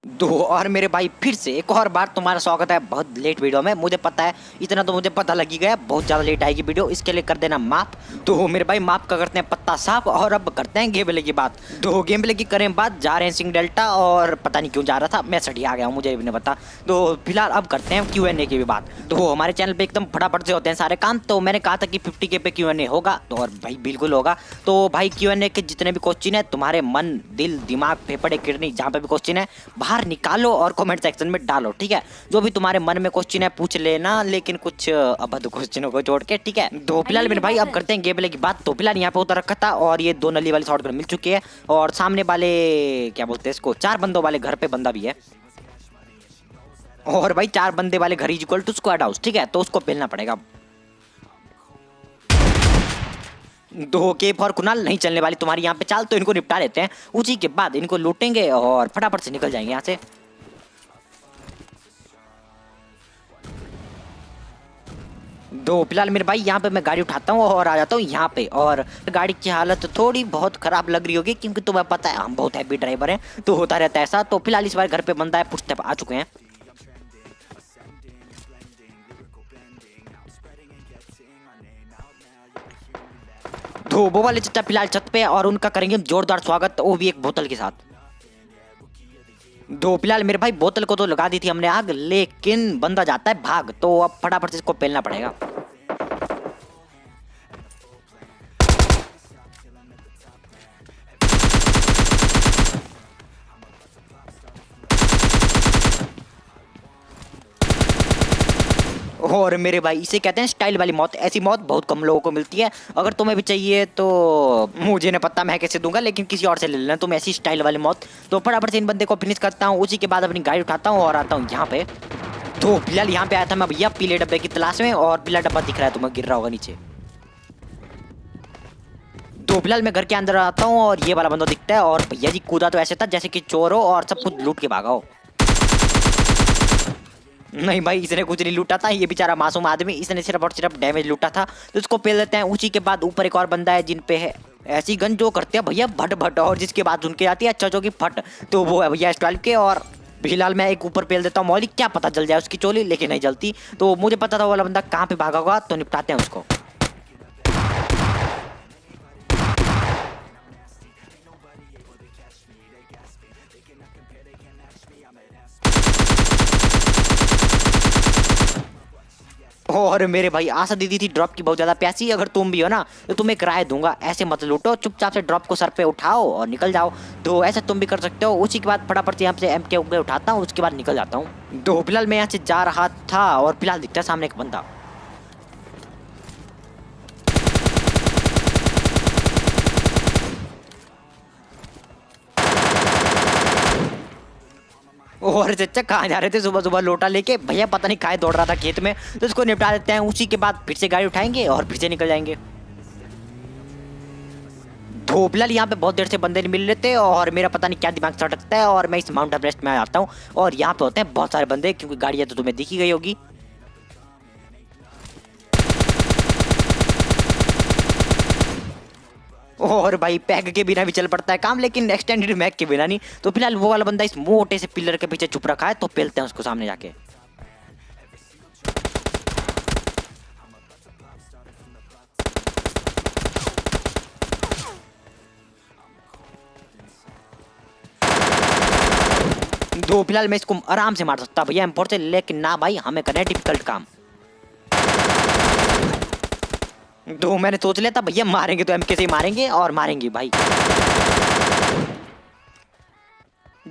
तो और मेरे भाई फिर से एक और बार तुम्हारा स्वागत है बहुत लेट वीडियो में। मुझे पता है, इतना तो मुझे पता लग ही गया, बहुत ज़्यादा लेट आएगी वीडियो, इसके लिए कर देना माफ। तो मेरे भाई माफ का करते हैं पत्ता साफ, और अब करते हैं गेम प्ले की बात। तो गेम प्ले की करें बात, जा रहे हैं सिंह डेल्टा, और पता नहीं क्यों जा रहा था, मैं सड़ी आ गया हूँ, मुझे भी नहीं पता। तो फिलहाल अब करते हैं Q&A की भी बात। तो हमारे चैनल पे एकदम फटाफट से होते हैं सारे काम। तो मैंने कहा था कि 50K पे Q&A होगा, तो और भाई बिल्कुल होगा। तो भाई Q&A के जितने भी क्वेश्चन है, तुम्हारे मन दिल दिमाग फेफड़े किडनी जहाँ पे भी क्वेश्चन है बाहर निकालो और कमेंट सेक्शन में डालो, ठीक है। जो भी तुम्हारे मन में क्वेश्चन है पूछ लेना, लेकिन कुछ अबद्ध क्वेश्चनों को छोड़ के, ठीक है। तो फिलहाल मेरे भाई अब करते हैं गेम प्ले की बात। तो फिलहाल यहाँ पे उतर रखा था, और ये 2 नली वाली शॉटगन मिल चुकी है, और सामने वाले क्या बोलते हैं इसको, 4 बंदों वाले घर पे बंदा भी है। और भाई 4 बंदे वाले घर is equal to squad house, ठीक है, तो उसको पेलना पड़ेगा। दो केप और कुणाल नहीं चलने वाली तुम्हारी यहाँ पे चाल, तो इनको निपटा लेते हैं, उसी के बाद इनको लूटेंगे और फटाफट से निकल जाएंगे यहाँ से। दो फिलहाल मेरे भाई यहाँ पे मैं गाड़ी उठाता हूँ और आ जाता हूँ यहाँ पे। और गाड़ी की हालत थोड़ी बहुत खराब लग रही होगी, क्योंकि तुम्हें पता है हम बहुत हैवी ड्राइवर हैं, तो होता रहता है ऐसा। तो फिलहाल इस बार घर पे बंदा है, फुटस्टेप आ चुके हैं। तो वो वाले चचा फिलहाल छत पे है, और उनका करेंगे हम जोरदार स्वागत, वो भी एक बोतल के साथ। दो फिलहाल मेरे भाई बोतल को तो लगा दी थी हमने आग, लेकिन बंदा जाता है भाग, तो अब फटाफट से इसको पेलना पड़ेगा। और मेरे भाई इसे कहते हैं स्टाइल वाली मौत। ऐसी मौत बहुत कम लोगों को मिलती है, अगर तुम्हें भी चाहिए तो मुझे नहीं पता मैं कैसे दूंगा, लेकिन किसी और से ले लेना तुम ऐसी स्टाइल वाली मौत। तो फटाफट से इन बंदे को फिनिश करता हूँ, उसी के बाद अपनी गाड़ी उठाता हूँ और आता हूँ यहाँ पे। तो फिलहाल यहाँ पे आया था मैं भैया पीले डब्बे की तलाश में, और पीला डब्बा दिख रहा है तुम्हें, गिर रहा होगा नीचे। तो फिलहाल मैं घर के अंदर आता हूँ, और ये वाला बंदा दिखता है, और भैया जी कूदा तो ऐसे था जैसे कि चोर हो और सब कुछ लूट के भागा हो। नहीं भाई, इसने कुछ नहीं लूटा था, ये बेचारा मासूम आदमी, इसने सिर्फ और सिर्फ डैमेज लूटा था। तो इसको पेल देते हैं। उसी के बाद ऊपर एक और बंदा है जिन पे है ऐसी गन जो करते हैं भैया भट भट, और जिसके बाद उनके आती है अच्छा जो की फट, तो वो है भैया S12 के। और फिलहाल मैं एक ऊपर पेल देता हूँ मौलिक, क्या पता जल जाए उसकी चोली, लेकिन नहीं जलती। तो मुझे पता था वो वाला बंदा कहाँ पे भागा होगा, तो निपटाते हैं उसको। और मेरे भाई आशा दीदी थी ड्रॉप की बहुत ज्यादा प्यासी, अगर तुम भी हो ना तो तुम्हें एक राय दूंगा, ऐसे मत लूटो, चुपचाप से ड्रॉप को सर पे उठाओ और निकल जाओ। तो ऐसे तुम भी कर सकते हो। उसी के बाद फटाफट से यहाँ से MK उठाता हूँ, उसके बाद निकल जाता हूँ। तो फिलहाल मैं यहाँ से जा रहा था, और फिलहाल दिखता है सामने एक बंदा। और चचा कहाँ जा रहे थे सुबह सुबह लोटा लेके, भैया पता नहीं कहाँ दौड़ रहा था खेत में, तो इसको निपटा देते हैं। उसी के बाद फिर से गाड़ी उठाएंगे और फिर से निकल जाएंगे। तो फिलहाल यहाँ पे बहुत देर से बंदे नहीं मिल रहे थे, और मेरा पता नहीं क्या दिमाग सटकता है, और मैं इस माउंट एवरेस्ट में आ जाता हूँ। और यहाँ पे होते हैं बहुत सारे बंदे, क्योंकि गाड़ियाँ तो तुम्हें दिखी गई होगी। और भाई पैक के बिना भी चल पड़ता है काम, लेकिन एक्सटेंडेड मैक के बिना नहीं। तो फिलहाल वो वाला बंदा इस मोटे से पिलर के पीछे छुप रखा है, तो पेलते हैं उसको सामने जाके। तो फिलहाल मैं इसको आराम से मार सकता भैया M4 से, लेकिन ना भाई, हमें करना है डिफिकल्ट काम। तो मैंने सोच लिया था भैया मारेंगे तो MK से ही मारेंगे, और मारेंगे भाई।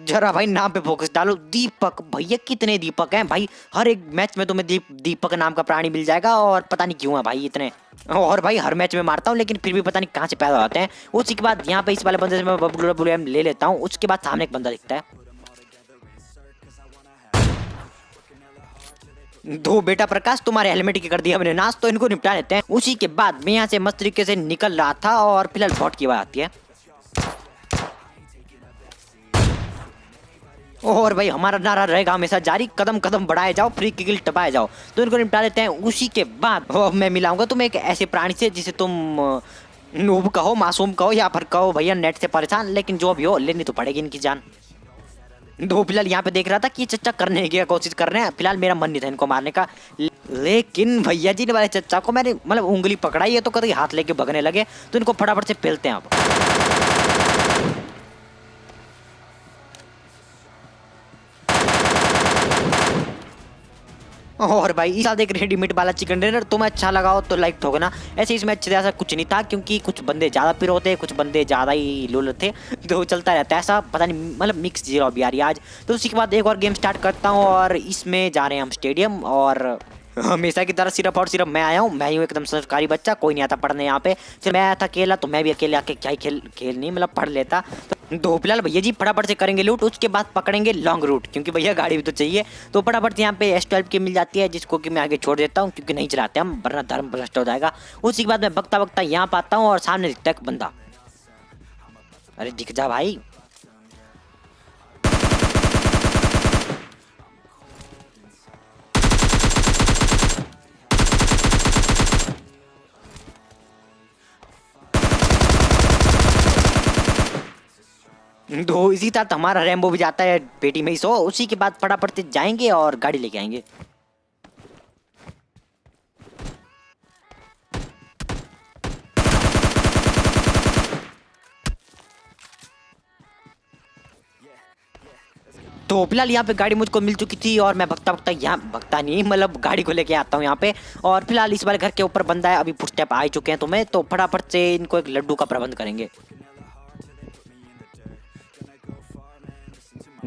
जरा भाई नाम पे फोकस डालो। दीपक भैया, कितने दीपक हैं भाई, हर एक मैच में तुम्हें दीपक नाम का प्राणी मिल जाएगा, और पता नहीं क्यों है भाई इतने। और भाई हर मैच में मारता हूँ, लेकिन फिर भी पता नहीं कहाँ से पैदा होते हैं। उसी के बाद यहाँ पे इस वाले बंदे से मैं WM ले लेता हूँ। उसके बाद सामने एक बंदा दिखता है। दो बेटा प्रकाश, तुम्हारे हेलमेट की कर दिया मैंने नाश, तो इनको निपटा लेते हैं। उसी के बाद मैं यहाँ से मस्त तरीके से निकल रहा था, और फिलहाल बॉट की आवाज आती है। और भाई हमारा नारा रहेगा हमेशा जारी, कदम कदम बढ़ाए जाओ, फ्री किल टपाए जाओ। तो इनको निपटा लेते हैं। उसी के बाद मैं मिलाऊंगा तुम्हें एक ऐसे प्राणी से जिसे तुम नूब कहो, मासूम कहो, या फिर कहो भैया नेट से परेशान, लेकिन जो भी हो लेनी तो पड़ेगी इनकी जान। दो फिलहाल यहाँ पे देख रहा था कि ये चच्चा करने की कोशिश कर रहे हैं। फिलहाल मेरा मन नहीं था इनको मारने का, लेकिन भैया जी ने वाले चच्चा को मैंने मतलब उंगली पकड़ाई है तो कभी हाथ लेके भगने लगे, तो इनको फटाफट से पेलते हैं अब। और भाई इस साल देख रेडीमेड वाला चिकन डिनर तुम्हें अच्छा लगा हो तो लाइक ठोकना। ऐसे इसमें अच्छे ऐसा कुछ नहीं था, क्योंकि कुछ बंदे ज़्यादा पिर होते, कुछ बंदे ज़्यादा ही लुल थे, तो चलता रहता है ऐसा, पता नहीं मतलब मिक्स जीरो अभी आ रही आज। तो उसी के बाद एक और गेम स्टार्ट करता हूँ और इसमें जा रहे हैं हम स्टेडियम। और हमेशा की तरह सिर्फ और सिर्फ मैं आया हूँ, मैं ही हूँ एकदम सरकारी बच्चा, कोई नहीं आता पढ़ने यहाँ पे। फिर मैं आया था अकेला, तो मैं भी अकेले आके क्या ही खेल नहीं मतलब पढ़ लेता। तो फिलहाल भैया जी फटाफट से करेंगे लूट, उसके बाद पकड़ेंगे लॉन्ग रूट, क्योंकि भैया गाड़ी भी तो चाहिए। तो फटाफट से यहाँ पे S12 की मिल जाती है, जिसको कि मैं आगे छोड़ देता हूँ, क्योंकि नहीं चलाते हम वरना धर्म भ्रष्ट हो जाएगा। उसी के बाद मैं बकता बकता यहाँ पे आता हूँ और सामने दिखता है एक बंदा। अरे दिख जा भाई। तो इसी साथ हमारा रैम्बो भी जाता है पेटी में ही सो। उसी के बाद फटाफट से जाएंगे और गाड़ी लेके आएंगे। तो फिलहाल यहाँ पे गाड़ी मुझको मिल चुकी थी और मैं भगता भगता यहाँ भगता नहीं मतलब गाड़ी को लेके आता हूँ यहाँ पे। और फिलहाल इस वाले घर के ऊपर बंदा है, अभी फुटस्टेप आ ही चुके हैं तुम्हें, तो फटाफट से इनको एक लड्डू का प्रबंध करेंगे।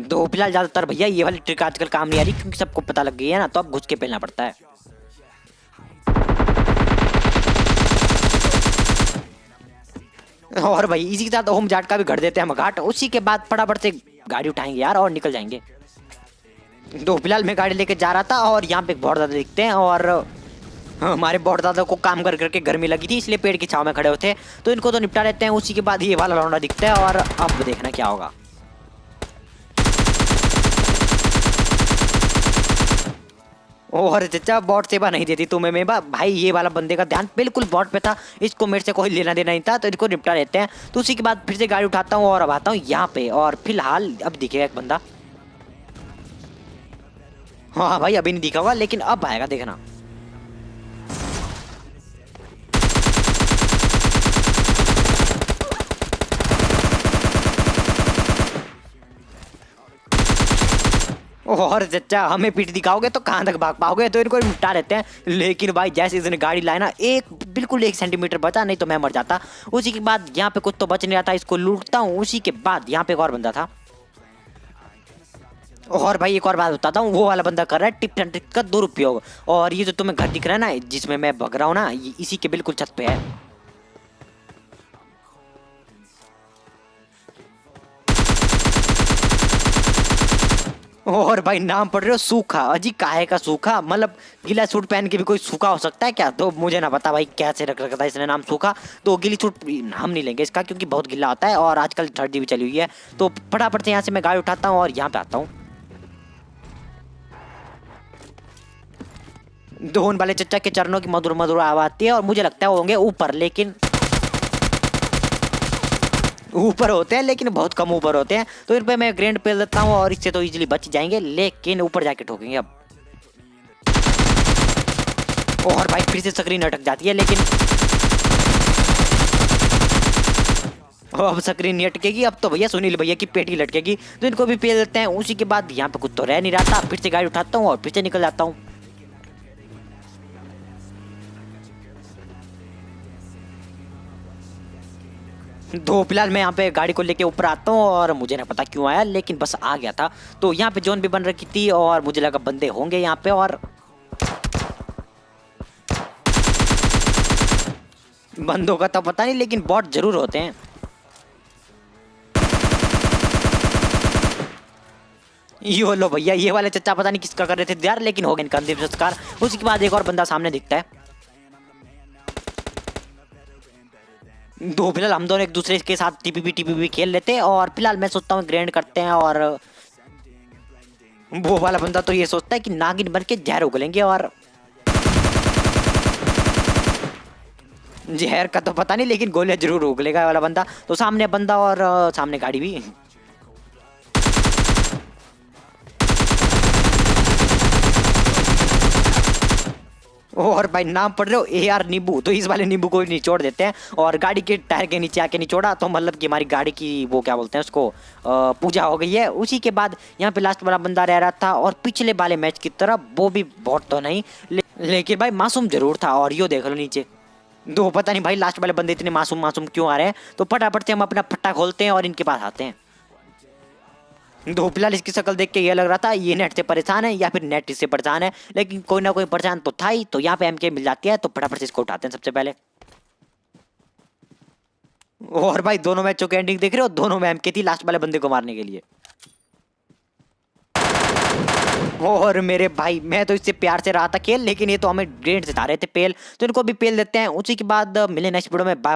तो फिलहाल ज्यादातर भैया ये वाली ट्रिक आजकल काम नहीं आ रही, क्योंकि सबको पता लग गई है ना, तो अब घुस के पहनना पड़ता है। और भाई इसी के साथ होम जाट का भी घर देते हैं हम घाट। उसी के बाद फटाफट से गाड़ी उठाएंगे यार और निकल जाएंगे। तो फिलहाल मैं गाड़ी लेके जा रहा था और यहाँ पे बहुत ज्यादा दिखते हैं, और हमारे बहुत दादा को काम कर करके गर्मी लगी थी, इसलिए पेड़ की छाव में खड़े होते, तो इनको तो निपटा लेते हैं। उसी के बाद ये वाला लौंडा दिखता है और अब देखना क्या होगा। और चचा बॉट सेवा नहीं देती तुम्हें मैं भाई, ये वाला बंदे का ध्यान बिल्कुल बॉट पे था, इसको मेरे से कोई लेना देना नहीं था, तो इनको निपटा लेते हैं। तो उसी के बाद फिर से गाड़ी उठाता हूँ और अब आता हूँ यहाँ पे। और फिलहाल अब दिखेगा एक बंदा। हाँ भाई अभी नहीं दिखा होगा, लेकिन अब आएगा देखना। और चचा हमें पीठ दिखाओगे तो कहाँ तक भाग पाओगे, तो इनको निपटा लेते हैं। लेकिन भाई जैसे इसने गाड़ी लाई ना, बिल्कुल 1 सेंटीमीटर बचा, नहीं तो मैं मर जाता। उसी के बाद यहाँ पे कुछ तो बच नहीं रहा था, इसको लूटता हूँ। उसी के बाद यहाँ पे एक और बंदा था। और भाई एक और बात बताता हूँ, वो वाला बंदा कर रहा है टिप्स एंड ट्रिक्स का दुरुपयोग। और ये जो तुम्हें घर दिख रहा है ना, जिसमें मैं भग रहा हूँ ना, इसी के बिल्कुल छत पे है। और भाई नाम पढ़ रहे हो सूखा, अजी काहे का सूखा, मतलब गीला सूट पहन के भी कोई सूखा हो सकता है क्या? तो मुझे ना पता भाई कैसे रख रखा था इसने नाम सूखा। तो गीली सूट हम नहीं लेंगे इसका, क्योंकि बहुत गीला होता है और आजकल सर्दी भी चली हुई है। तो फटाफट से यहाँ से मैं गाड़ी उठाता हूँ और यहाँ पे आता हूँ। दोन वाले चचा के चरणों की मधुर मधुर आवाज आती है, और मुझे लगता है वो होंगे ऊपर, लेकिन ऊपर होते हैं लेकिन बहुत कम ऊपर होते हैं। तो इन पे मैं ग्रेनेड पेल देता हूँ और इससे तो इजीली बच जाएंगे, लेकिन ऊपर जाके ठोकेंगे अब। और भाई फिर से स्क्रीन अटक जाती है, लेकिन अब स्क्रीन नहीं अटकेगी, अब तो भैया सुनील भैया की पेटी लटकेगी। तो इनको भी पेल देते हैं। उसी के बाद यहाँ पे कुछ तो रह नहीं रहा था, फिर से गाड़ी उठाता हूँ और फिर से निकल जाता हूँ। तो फिलहाल मैं यहाँ पे गाड़ी को लेके ऊपर आता हूँ और मुझे ना पता क्यों आया, लेकिन बस आ गया था। तो यहाँ पे जोन भी बन रखी थी और मुझे लगा बंदे होंगे यहाँ पे, और बंदों का तो पता नहीं, लेकिन बॉट जरूर होते हैं। यो लो भैया, ये वाले चचा पता नहीं किसका कर रहे थे यार, लेकिन हो गया इनका अंतिम संस्कार। उसी के बाद एक और बंदा सामने दिखता है। दो फिलहाल हम दोनों एक दूसरे के साथ टीपीपी खेल लेते हैं, और फिलहाल मैं सोचता हूँ ग्रैंड करते हैं। और वो वाला बंदा तो ये सोचता है कि नागिन बन के जहर उगलेंगे, और जहर का तो पता नहीं, लेकिन गोलियां जरूर उगलेगा वाला बंदा। तो सामने बंदा और सामने गाड़ी भी। और भाई नाम पढ़ रहे हो AR नींबू, तो इस वाले नींबू को ही निचोड़ देते हैं और गाड़ी के टायर के नीचे आके निचोड़ा तो मतलब कि हमारी गाड़ी की वो क्या बोलते हैं उसको पूजा हो गई है। उसी के बाद यहाँ पे लास्ट वाला बंदा रह रहा था और पिछले वाले मैच की तरह वो भी बहुत तो नहीं लेकिन भाई मासूम जरूर था। और यो देख लो नीचे दो, पता नहीं भाई लास्ट वाले बंदे इतने मासूम मासूम क्यों आ रहे हैं। तो फटाफट से हम अपना फट्टा खोलते हैं और इनके पास आते हैं। दो फिलहाल इसकी शक्ल देख के ये लग रहा था ये नेट से परेशान है या फिर नेट इससे परेशान है, लेकिन कोई ना कोई परेशान तो था ही। तो यहाँ पे MK मिल जाती है तो फटाफट से इसको उठाते हैं सबसे पहले। और भाई दोनों मैचों की एंडिंग देख रहे हो, दोनों में MK थी लास्ट वाले बंदे को मारने के लिए। और मेरे भाई मैं तो इससे प्यार से रहा था खेल, लेकिन ये तो हमें ग्रेड से रहे थे पेल, तो इनको भी पेल देते हैं। उसी के बाद मिले नेक्स्ट वीडियो में। बाय।